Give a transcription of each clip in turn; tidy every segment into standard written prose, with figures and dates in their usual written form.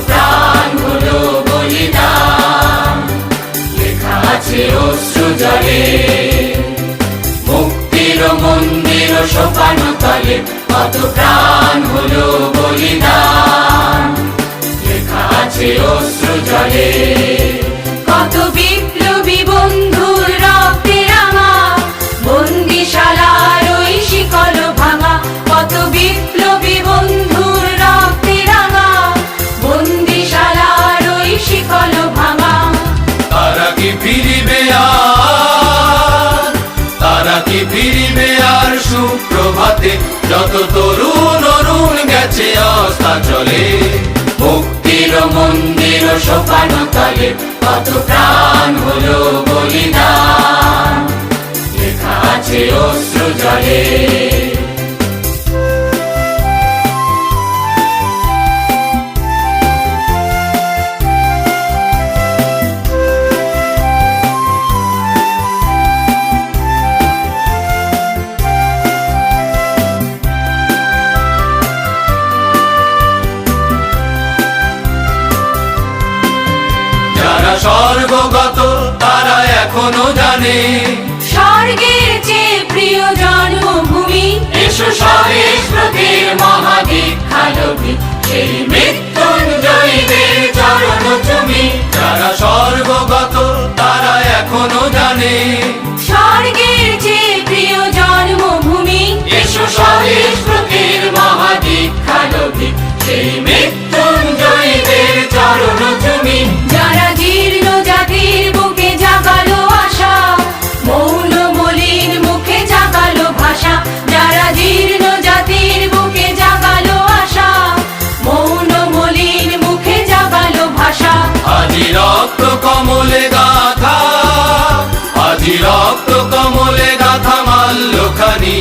প্রাণ হলো বলিদান, লেখা আছে অশ্রু জলে। মুক্তির মন্দির সোপানো তলে কত প্রাণ হলো বলিদান, লেখা আছে অশ্রু জলে। কত বিপ্লবী বন্ধুর রক্তে রাঙা বন্দিশালার ওই শিকল ভাঙা, কত বিপ্লবী বন্ধুর রক্তে রাঙা বন্দিশালার ওই শিকল ভাঙা। তারা কি ফিরিবে আর, তারা কি ফিরিবে আর সুপ্রভাতে, যত তরুণ অরুণ গেছে আস্থা চলে। মুক্তির মন্দির সোপানো তলে কত প্রাণ হলো বলিদান, লেখা আছে অশ্রু জলে। স্বর্গগত তারা এখনো জানে স্বর্গের চেয়ে প্রিয় জন্মভূমি। এসো স্বদেশ ব্রতের মহাদীক্ষালোভী, সেই মৃত্যুঞ্জয়ীদের চরণ চুমি। যারা স্বর্গগত তারা এখনো জানে স্বর্গের চেয়ে প্রিয় জন্মভূমি। এসো স্বদেশ ব্রতের মহাদীক্ষালোভী, সেই মৃত্যুঞ্জয়ীদের চরণ চুমি। যারা জীর্ণ জাতির বুকে জাগালো আশা, মৌন মলিন মুখে জাগালো ভাষা। যারা জীর্ণ জাতির বুকে জাগালো আশা, মৌন মলিন মুখে জাগালো ভাষা। আজি রক্ত কমলে গাথা, আজি রক্ত কমলে গাথা মাল্যখানি,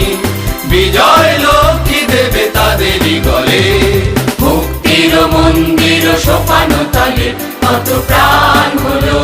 বিজয় লক্ষ্মী দেবে তাদেরই গলে। মুক্তির মন্দির সোপানো তলে কত প্রাণ হলো